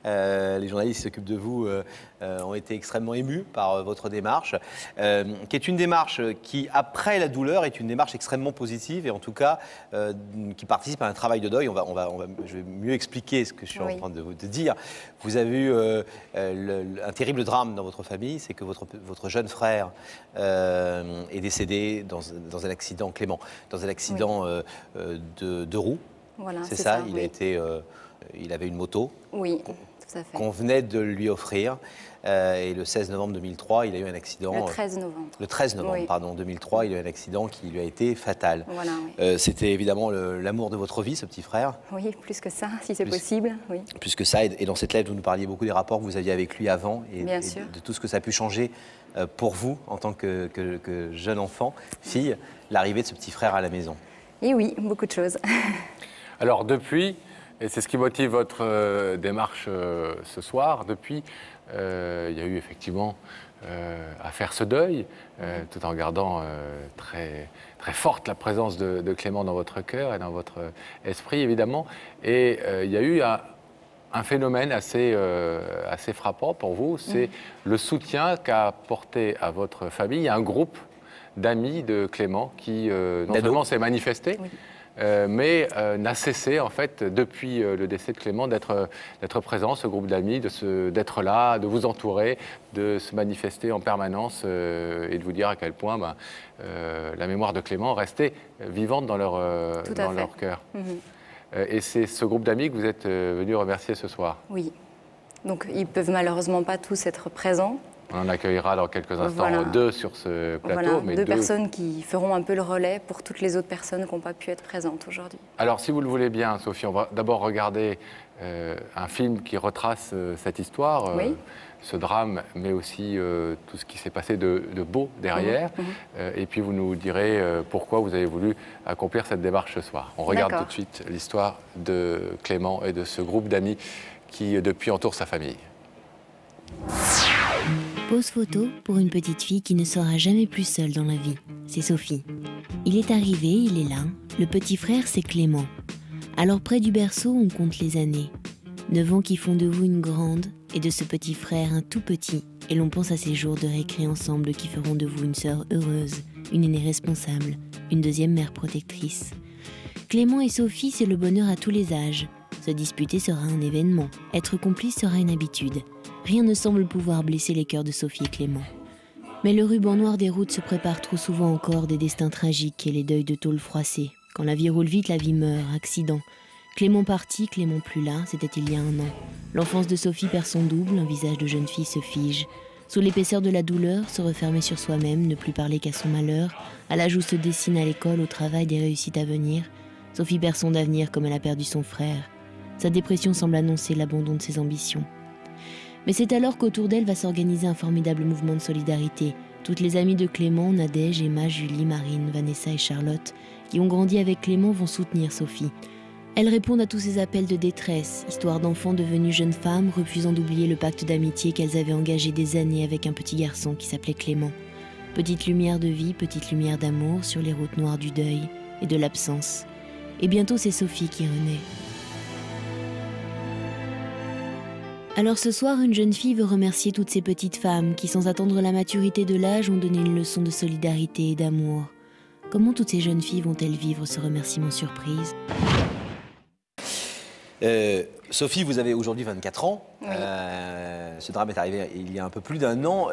Les journalistes qui s'occupent de vous ont été extrêmement émus par votre démarche, qui est une démarche qui, après la douleur, est une démarche extrêmement positive et en tout cas qui participe à un travail de deuil. Je vais mieux expliquer ce que je suis en train de vous dire. Vous avez eu un terrible drame dans votre famille, c'est que votre jeune frère est décédé dans un accident, Clément, dans un accident de roues. Voilà, c'est ça. Il avait une moto. Oui, tout à fait. Qu'on venait de lui offrir. Et le 16 novembre 2003, il a eu un accident. Le 13 novembre. Le 13 novembre, pardon, 2003, il a eu un accident qui lui a été fatal. Voilà, c'était évidemment l'amour de votre vie, ce petit frère. Oui, plus que ça, si c'est possible. Oui. Plus que ça. Et dans cette lettre, vous nous parliez beaucoup des rapports que vous aviez avec lui avant et sûr. de tout ce que ça a pu changer pour vous en tant que jeune enfant, fille, l'arrivée de ce petit frère à la maison. Et oui, beaucoup de choses. Alors depuis, et c'est ce qui motive votre démarche ce soir, depuis, il y a eu effectivement à faire ce deuil, tout en gardant très, très forte la présence de Clément dans votre cœur et dans votre esprit, évidemment. Et il y a eu un phénomène assez frappant pour vous, c'est le soutien qu'a apporté à votre famille un groupe d'amis de Clément qui non seulement s'est manifesté, mais n'a cessé, en fait, depuis le décès de Clément, d'être présent, ce groupe d'amis, d'être là, de vous entourer, de se manifester en permanence et de vous dire à quel point la mémoire de Clément restait vivante dans leur cœur. Et c'est ce groupe d'amis que vous êtes venu remercier ce soir. Oui. Donc, ils ne peuvent malheureusement pas tous être présents. On en accueillera dans quelques instants deux sur ce plateau. Voilà, mais deux personnes qui feront un peu le relais pour toutes les autres personnes qui n'ont pas pu être présentes aujourd'hui. Alors, si vous le voulez bien, Sophie, on va d'abord regarder un film qui retrace cette histoire, ce drame, mais aussi tout ce qui s'est passé de beau derrière. Et puis, vous nous direz pourquoi vous avez voulu accomplir cette démarche ce soir. On regarde tout de suite l'histoire de Clément et de ce groupe d'amis qui, depuis, entoure sa famille. Pose photo pour une petite fille qui ne sera jamais plus seule dans la vie. C'est Sophie. Il est arrivé, il est là. Le petit frère, c'est Clément. Alors près du berceau, on compte les années. 9 ans qui font de vous une grande et de ce petit frère un tout petit. Et l'on pense à ces jours de récré ensemble qui feront de vous une sœur heureuse, une aînée responsable, une deuxième mère protectrice. Clément et Sophie, c'est le bonheur à tous les âges. Se disputer sera un événement. Être complice sera une habitude. Rien ne semble pouvoir blesser les cœurs de Sophie et Clément. Mais le ruban noir des routes se prépare trop souvent encore des destins tragiques et les deuils de tôle froissée. Quand la vie roule vite, la vie meurt, accident. Clément parti, Clément plus là, c'était il y a 1 an. L'enfance de Sophie perd son double, un visage de jeune fille se fige. Sous l'épaisseur de la douleur, se refermer sur soi-même, ne plus parler qu'à son malheur, à l'âge où se dessinent à l'école, au travail, des réussites à venir, Sophie perd son avenir comme elle a perdu son frère. Sa dépression semble annoncer l'abandon de ses ambitions. Mais c'est alors qu'autour d'elle va s'organiser un formidable mouvement de solidarité. Toutes les amies de Clément, Nadège, Emma, Julie, Marine, Vanessa et Charlotte, qui ont grandi avec Clément, vont soutenir Sophie. Elles répondent à tous ces appels de détresse, histoire d'enfants devenus jeunes femmes, refusant d'oublier le pacte d'amitié qu'elles avaient engagé des années avec un petit garçon qui s'appelait Clément. Petite lumière de vie, petite lumière d'amour sur les routes noires du deuil et de l'absence. Et bientôt c'est Sophie qui renaît. Alors ce soir, une jeune fille veut remercier toutes ces petites femmes qui, sans attendre la maturité de l'âge, ont donné une leçon de solidarité et d'amour. Comment toutes ces jeunes filles vont-elles vivre ce remerciement surprise ? Sophie, vous avez aujourd'hui 24 ans. Oui. Ce drame est arrivé il y a un peu plus d'1 an.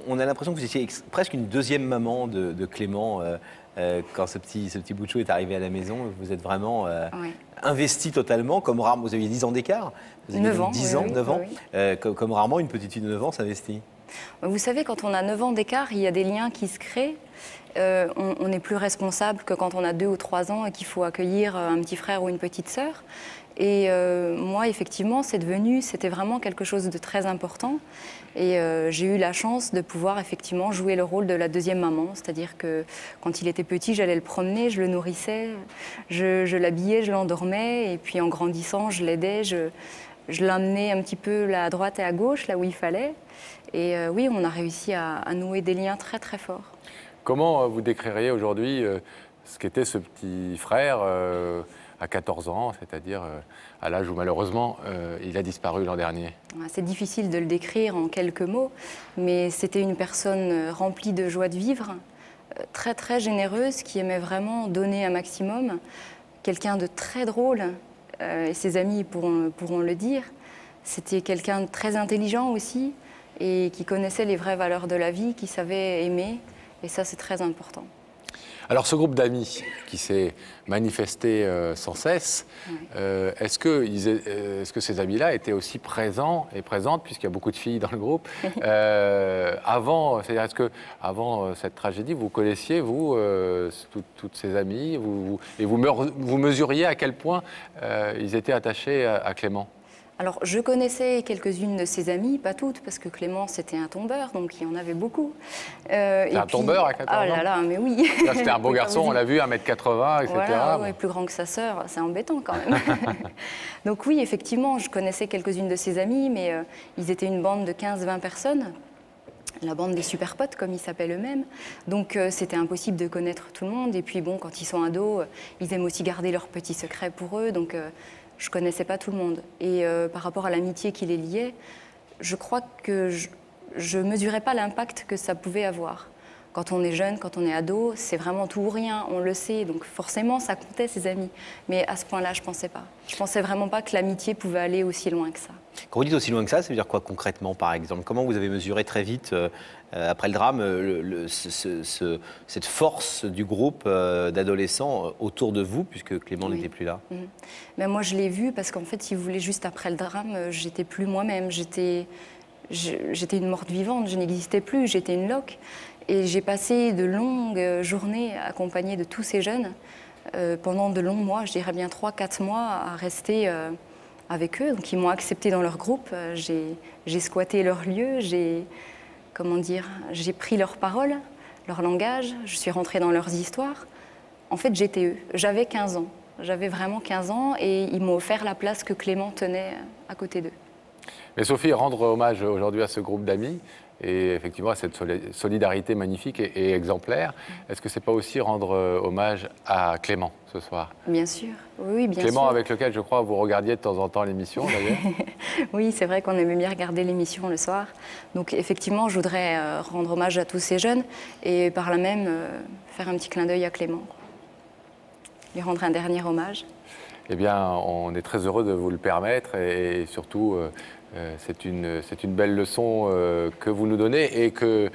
On a l'impression que vous étiez presque une deuxième maman de Clément. Quand ce petit bout de chou est arrivé à la maison, vous êtes vraiment investi totalement, comme rarement. Vous aviez 10 ans d'écart. Vous aviez 9 ans. 10 ans, 9 ans. Comme rarement une petite fille de 9 ans s'investit. Vous savez, quand on a 9 ans d'écart, il y a des liens qui se créent. On n'est plus responsable que quand on a 2 ou 3 ans et qu'il faut accueillir un petit frère ou une petite sœur. Et moi, effectivement, c'était vraiment quelque chose de très important. Et j'ai eu la chance de pouvoir effectivement jouer le rôle de la deuxième maman. C'est-à-dire que quand il était petit, j'allais le promener, je le nourrissais, je l'habillais, je l'endormais. Et puis en grandissant, je l'aidais, je l'emmenais un petit peu là à droite et à gauche, là où il fallait. Et oui, on a réussi à nouer des liens très très forts. Comment vous décririez aujourd'hui ce qu'était ce petit frère à 14 ans, c'est-à-dire à l'âge où malheureusement il a disparu l'an dernier? C'est difficile de le décrire en quelques mots, mais c'était une personne remplie de joie de vivre, très très généreuse, qui aimait vraiment donner un maximum, quelqu'un de très drôle, et ses amis pourront le dire. C'était quelqu'un de très intelligent aussi, et qui connaissait les vraies valeurs de la vie, qui savait aimer, et ça c'est très important. Alors ce groupe d'amis qui s'est manifesté sans cesse, est-ce que ces amis-là étaient aussi présents et présentes, puisqu'il y a beaucoup de filles dans le groupe, avant, c'est-à-dire est-ce que avant cette tragédie, vous connaissiez, vous, toutes ces amies, et vous mesuriez à quel point ils étaient attachés à Clément? Alors, je connaissais quelques-unes de ses amies, pas toutes, parce que Clément, c'était un tombeur, donc il y en avait beaucoup. Un tombeur à 14 ans? Ah là là, mais oui. C'était un beau garçon, on l'a vu, 1m80, etc. Voilà, ouais, plus grand que sa sœur, c'est embêtant quand même. Donc oui, effectivement, je connaissais quelques-unes de ses amies, mais ils étaient une bande de 15-20 personnes. La bande des super potes, comme ils s'appellent eux-mêmes. Donc c'était impossible de connaître tout le monde. Et puis bon, quand ils sont ados, ils aiment aussi garder leurs petits secrets pour eux. Donc je ne connaissais pas tout le monde. Et par rapport à l'amitié qui les liait, je crois que je ne mesurais pas l'impact que ça pouvait avoir. Quand on est jeune, quand on est ado, c'est vraiment tout ou rien, on le sait. Donc forcément, ça comptait, ses amis. Mais à ce point-là, je ne pensais pas. Je ne pensais vraiment pas que l'amitiet pouvait aller aussi loin que ça. Quand vous dites aussi loin que ça veut dire quoi concrètement, par exemple? Comment vous avez mesuré très vite, après le drame, cette force du groupe d'adolescents autour de vous, puisque Clément n'était plus là? Mais moi, je l'ai vu parce qu'en fait, si vous voulez, juste après le drame, j'étais plus moi-même. J'étais une morte vivante, je n'existais plus, j'étais une loque. Et j'ai passé de longues journées accompagnée de tous ces jeunes, pendant de longs mois, je dirais bien 3-4 mois, à rester avec eux. Donc ils m'ont accepté dans leur groupe, j'ai squatté leur lieu, j'ai pris leurs paroles, leur langage, je suis rentrée dans leurs histoires. En fait, j'étais eux. J'avais 15 ans. J'avais vraiment 15 ans et ils m'ont offert la place que Clément tenait à côté d'eux. Mais Sophie, rendre hommage aujourd'hui à ce groupe d'amis et effectivement à cette solidarité magnifique et exemplaire, est-ce que c'est pas aussi rendre hommage à Clément ce soir? Bien sûr, oui, bien sûr. Clément avec lequel je crois vous regardiez de temps en temps l'émission d'ailleurs. Oui, c'est vrai qu'on aimait bien regarder l'émission le soir. Donc effectivement, je voudrais rendre hommage à tous ces jeunes et par là même faire un petit clin d'œil à Clément. Lui rendre un dernier hommage. Eh bien, on est très heureux de vous le permettre et surtout, c'est une belle leçon que vous nous donnez et que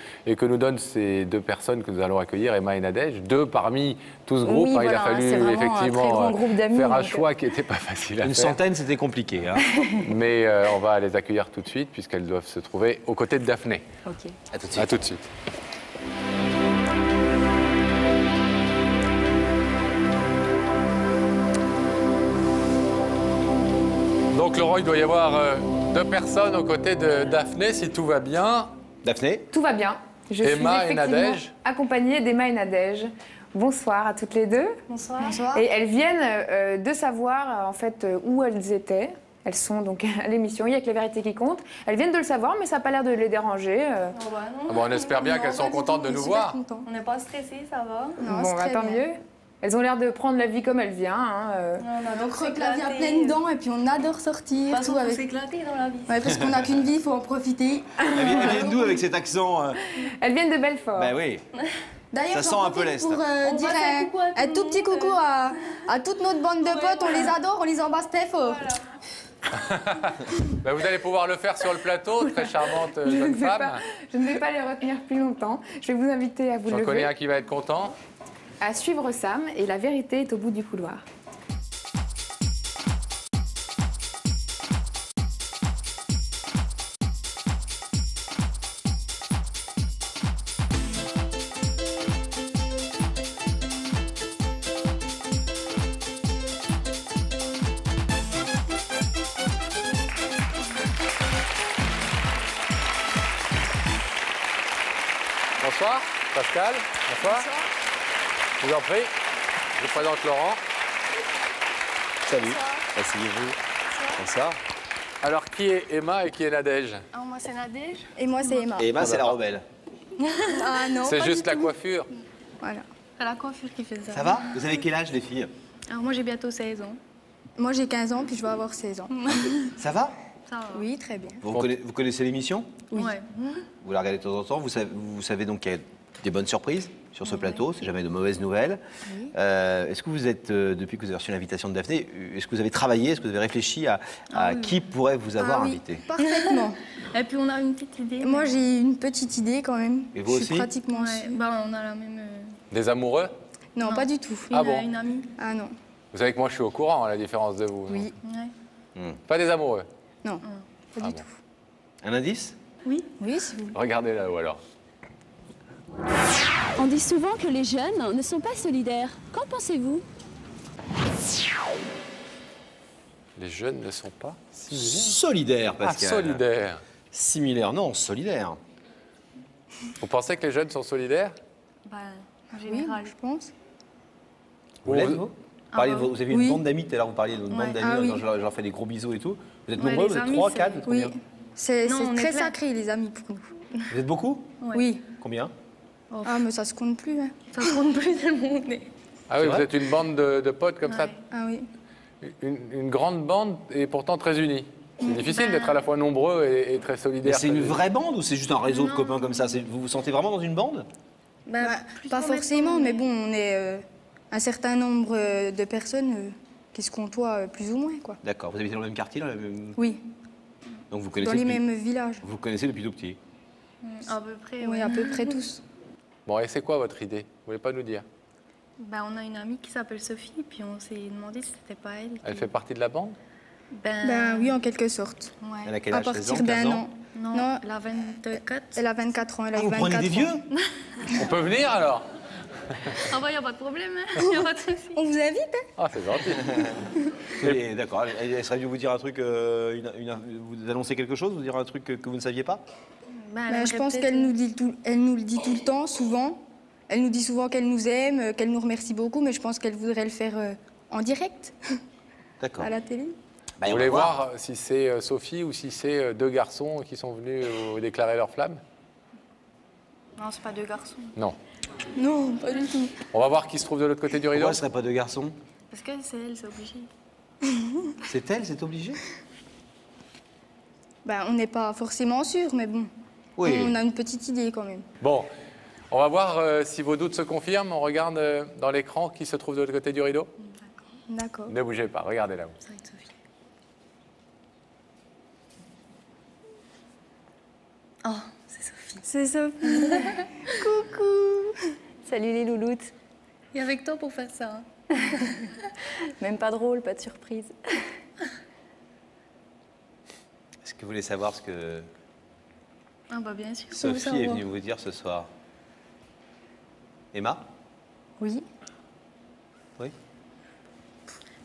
nous donnent ces deux personnes que nous allons accueillir, Emma et Nadège, deux parmi tout ce groupe. Oui, il a fallu effectivement faire un donc... choix qui n'était pas facile à faire. Une centaine, c'était compliqué. Hein. Mais on va les accueillir tout de suite puisqu'elles doivent se trouver aux côtés de Daphné. Ok. À tout de suite. À tout de suite. Donc Laurent, il doit y avoir deux personnes aux côtés de Daphné, si tout va bien. Daphné? Tout va bien. Je Emma suis et Nadège. accompagnée d'Emma et Nadège. Bonsoir à toutes les deux. Bonsoir. Et elles viennent de savoir en fait où elles étaient. Elles sont donc à l'émission, il n'y a que la vérité qui compte. Elles viennent de le savoir, mais ça n'a pas l'air de les déranger. Oh bah non. Ah bon, on espère bien qu'elles sont contentes de nous voir. On n'est pas stressés, ça va. Non, bon, bah, tant mieux. Elles ont l'air de prendre la vie comme elle vient. On croque la vie à pleines dents et puis on adore sortir. Parce tout qu'on avec... s'éclater dans la vie. Ouais, parce qu'on n'a qu'une vie, il faut en profiter. Elle vient d'où avec cet accent Elles viennent de Belfort. Ben oui. D'ailleurs, Ça sent un peu l'Est. pour dire un tout petit coucou à toute notre bande de potes. On les adore, on les embrasse très fort. Ben, vous allez pouvoir le faire sur le plateau, très charmante jeune femme. Je ne vais pas les retenir plus longtemps. Je vais vous inviter à vous J'en lever. connais un qui va être content. À suivre Sam et la vérité est au bout du couloir. Bonsoir, Pascal. Bonsoir. Je vous en prie. Je vous présente Laurent. Salut. Asseyez-vous. Bonsoir. Alors, qui est Emma et qui est Nadège? Moi, c'est Nadège. Et moi, c'est Emma. Et Emma, c'est la rebelle. Ah non. C'est pas juste du la tout. coiffure. Voilà. C'est la coiffure qui fait ça. Ça va? Vous avez quel âge, les filles? Alors moi j'ai bientôt 16 ans. Moi, j'ai 15 ans, puis je vais avoir 16 ans. Ça va? Ça va. Oui, très bien. Vous connaissez l'émission? Oui. Ouais. Vous la regardez de temps en temps. Vous savez donc qu'il y a des bonnes surprises sur ce plateau. C'est jamais de mauvaises nouvelles. Oui. Est-ce que vous êtes, depuis que vous avez reçu l'invitation de Daphné, est-ce que vous avez travaillé, est-ce que vous avez réfléchi à oui. qui pourrait vous avoir Ah oui, invité? parfaitement. Et puis on a une petite idée. Moi, j'ai une petite idée quand même. Et vous je aussi? suis pratiquement Ouais, sûre. bah on a la même. Des amoureux? Non, Non. pas du tout. Ah bon? Une amie. Ah non. Vous savez que moi, je suis au courant, à la différence de vous. non? Oui. Ouais. Pas des amoureux? Non, pas Ah du bon. tout. Un indice? Oui. Oui, si vous. Regardez là-haut alors. On dit souvent que les jeunes ne sont pas solidaires. Qu'en pensez-vous? Les jeunes ne sont pas similaires. Solidaire, Ah, Pascal. solidaires. Similaire, non, solidaire. Vous pensez que les jeunes sont solidaires? Bah, en Oui, général. je pense. Vous l'êtes, vous? Parlez de bah vous avez une oui. bande d'amis, tout à l'heure vous parliez d'une bande Ouais. d'amis, Ah oui. je leur fais des gros bisous et tout. Vous êtes Ouais, nombreux, les vous êtes amis, 3, c'est- 4, vous êtes Oui. combien? C'est Non, on est très plein. sacré, les amis, pour nous. Vous êtes beaucoup? Ouais. Oui. Combien? Ah, mais ça se compte plus. Hein. Ça se compte plus tellement on est. Ah oui, C'est vous vrai êtes une bande de potes comme ça, Ouais. Ah oui. une grande bande et pourtant très unie. C'est difficile Ben- d'être à la fois nombreux et très Mais solidaires. c'est une vraie bande ou c'est juste un réseau de Non. copains comme ça? Vous vous sentez vraiment dans une bande? Bah, Bah, plus pas trop forcément, maintenant, mais bon, on est un certain nombre de personnes qui se côtoient plus ou moins, quoi. D'accord, vous habitez dans le même quartier, dans la même... Oui, Donc vous dans connaissez, les depuis... mêmes villages. vous connaissez depuis tout petit. À peu près, Oui, ouais. à peu près tous. Bon, et c'est quoi votre idée? Vous voulez pas nous dire? Bah, on a une amie qui s'appelle Sophie, puis on s'est demandé si c'était pas elle. Elle fait partie de la bande? Ben oui, en quelque sorte. Ouais. Elle a quel À âge? 16 ans, partir 15 d'un ans an. Non, Non. elle a 24. Elle a 24 ans, elle a Ah, eu vous 24 prenez des ans. vieux? On peut venir alors? Ah bah, y a pas de problème, hein. Y a pas de souci. On vous invite, hein? Ah, c'est gentil. Et d'accord, elle serait venue vous dire un truc, vous annoncer quelque chose, vous dire un truc que vous ne saviez pas? Bah, elle Ben, je aimerait pense peut-être- qu'elle nous le dit tout le temps, souvent. Elle nous dit souvent qu'elle nous aime, qu'elle nous remercie beaucoup, mais je pense qu'elle voudrait le faire en direct, D'accord. à la télé. Bah, Vous on voulez va voir si c'est Sophie ou si c'est deux garçons qui sont venus déclarer leur flamme? Non, c'est pas deux garçons. Non. Non, pas du tout. On va voir qui se trouve de l'autre côté du rideau. Pourquoi ce ne serait pas deux garçons? Parce que c'est elle, c'est obligé. C'est elle, c'est obligé? Ben, on n'est pas forcément sûr, mais bon, Oui. on a une petite idée quand même. Bon, on va voir si vos doutes se confirment. On regarde dans l'écran qui se trouve de l'autre côté du rideau. D'accord. Ne bougez pas, regardez là-haut. Ça va être Sophie. Oh, c'est Sophie. C'est Sophie. Coucou. Salut les louloutes. Et avec toi pour faire ça. Hein. Même pas drôle, pas de surprise. Est-ce que vous voulez savoir ce que Ah bah bien sûr. Sophie est venue vous dire ce soir? Emma? Oui. Oui?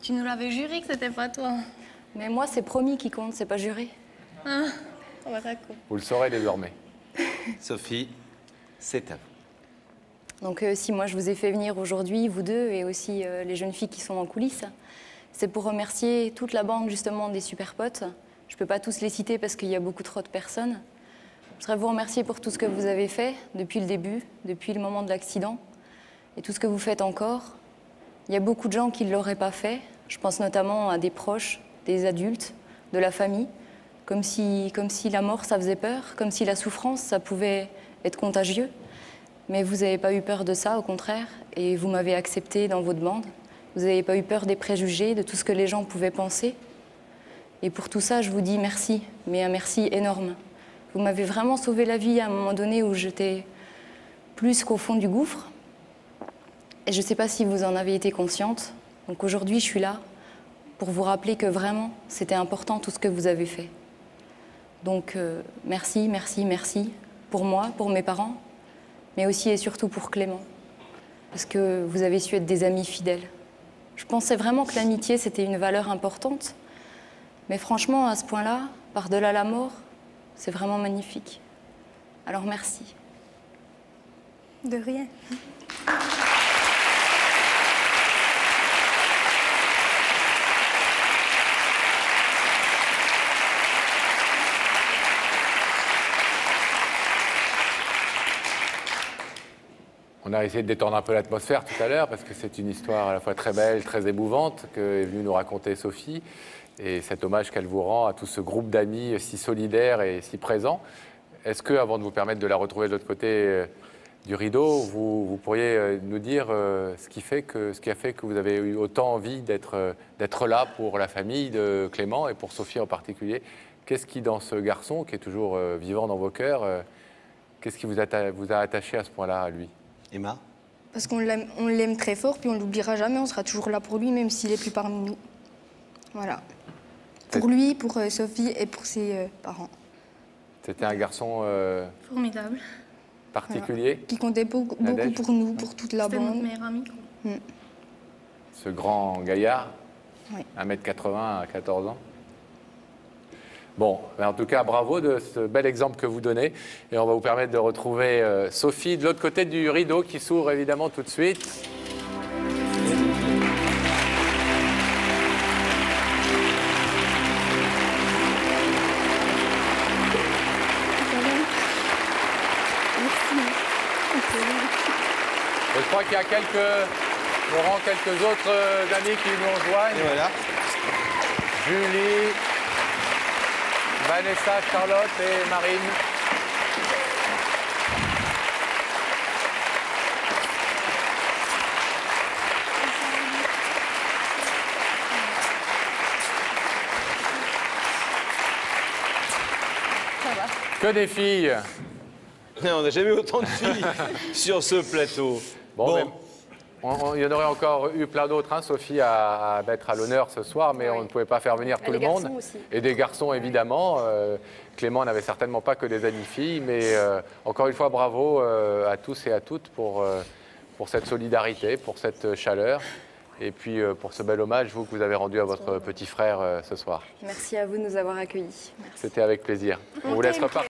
Tu nous l'avais juré que c'était pas toi. Mais moi, c'est promis qui compte, c'est pas juré. Ah, on va d'accord. Vous le saurez désormais. Sophie, c'est à vous. Donc si moi je vous ai fait venir aujourd'hui, vous deux, et aussi les jeunes filles qui sont en coulisses, c'est pour remercier toute la bande justement des super potes. Je ne peux pas tous les citer parce qu'il y a beaucoup trop de personnes. Je voudrais vous remercier pour tout ce que vous avez fait depuis le début, depuis le moment de l'accident, et tout ce que vous faites encore. Il y a beaucoup de gens qui ne l'auraient pas fait. Je pense notamment à des proches, des adultes, de la famille, comme si la mort, ça faisait peur, comme si la souffrance, ça pouvait être contagieux. Mais vous n'avez pas eu peur de ça, au contraire, et vous m'avez accepté dans votre bande. Vous n'avez pas eu peur des préjugés, de tout ce que les gens pouvaient penser. Et pour tout ça, je vous dis merci, mais un merci énorme. Vous m'avez vraiment sauvé la vie à un moment donné où j'étais plus qu'au fond du gouffre. Et je ne sais pas si vous en avez été consciente. Donc aujourd'hui, je suis là pour vous rappeler que vraiment, c'était important tout ce que vous avez fait. Donc merci, merci, merci pour moi, pour mes parents, mais aussi et surtout pour Clément, parce que vous avez su être des amis fidèles. Je pensais vraiment que l'amitié, c'était une valeur importante, mais franchement, à ce point-là, par-delà la mort, c'est vraiment magnifique. Alors merci. De rien. On a essayé de détendre un peu l'atmosphère tout à l'heure parce que c'est une histoire à la fois très belle, très émouvante que est venue nous raconter Sophie et cet hommage qu'elle vous rend à tout ce groupe d'amis si solidaire et si présent. Est-ce que, avant de vous permettre de la retrouver de l'autre côté du rideau, vous pourriez nous dire ce qui a fait que vous avez eu autant envie d'être là pour la famille de Clément et pour Sophie en particulier? Qu'est-ce qui, dans ce garçon, qui est toujours vivant dans vos cœurs, qu'est-ce qui vous a attaché à ce point-là à lui? Emma? Parce qu'on l'aime très fort, puis on ne l'oubliera jamais, on sera toujours là pour lui, même s'il n'est plus parmi nous. Voilà. Pour lui, pour Sophie et pour ses parents. C'était un garçon Formidable. particulier, voilà. Qui comptait beaucoup pour nous, pour toute la C'était notre bande. meilleur ami. ce grand gaillard, Oui. 1m80 à 14 ans. Bon, en tout cas, bravo de ce bel exemple que vous donnez. Et on va vous permettre de retrouver Sophie de l'autre côté du rideau qui s'ouvre évidemment tout de suite. Je crois qu'il y a quelques autres amis qui nous rejoignent. Et voilà. Julie, Vanessa, Charlotte et Marine. Que des filles. On n'a jamais eu autant de filles sur ce plateau. Bon. Il y en aurait encore eu plein d'autres, hein, Sophie, à mettre à l'honneur ce soir, mais on ne pouvait pas faire venir tout le monde. Et des garçons, évidemment. Clément n'avait certainement pas que des amis filles, mais encore une fois, bravo à tous et à toutes pour cette solidarité, pour cette chaleur, et puis pour ce bel hommage, vous, que vous avez rendu à votre petit frère ce soir. Merci à vous de nous avoir accueillis. C'était avec plaisir. On vous laisse repartir.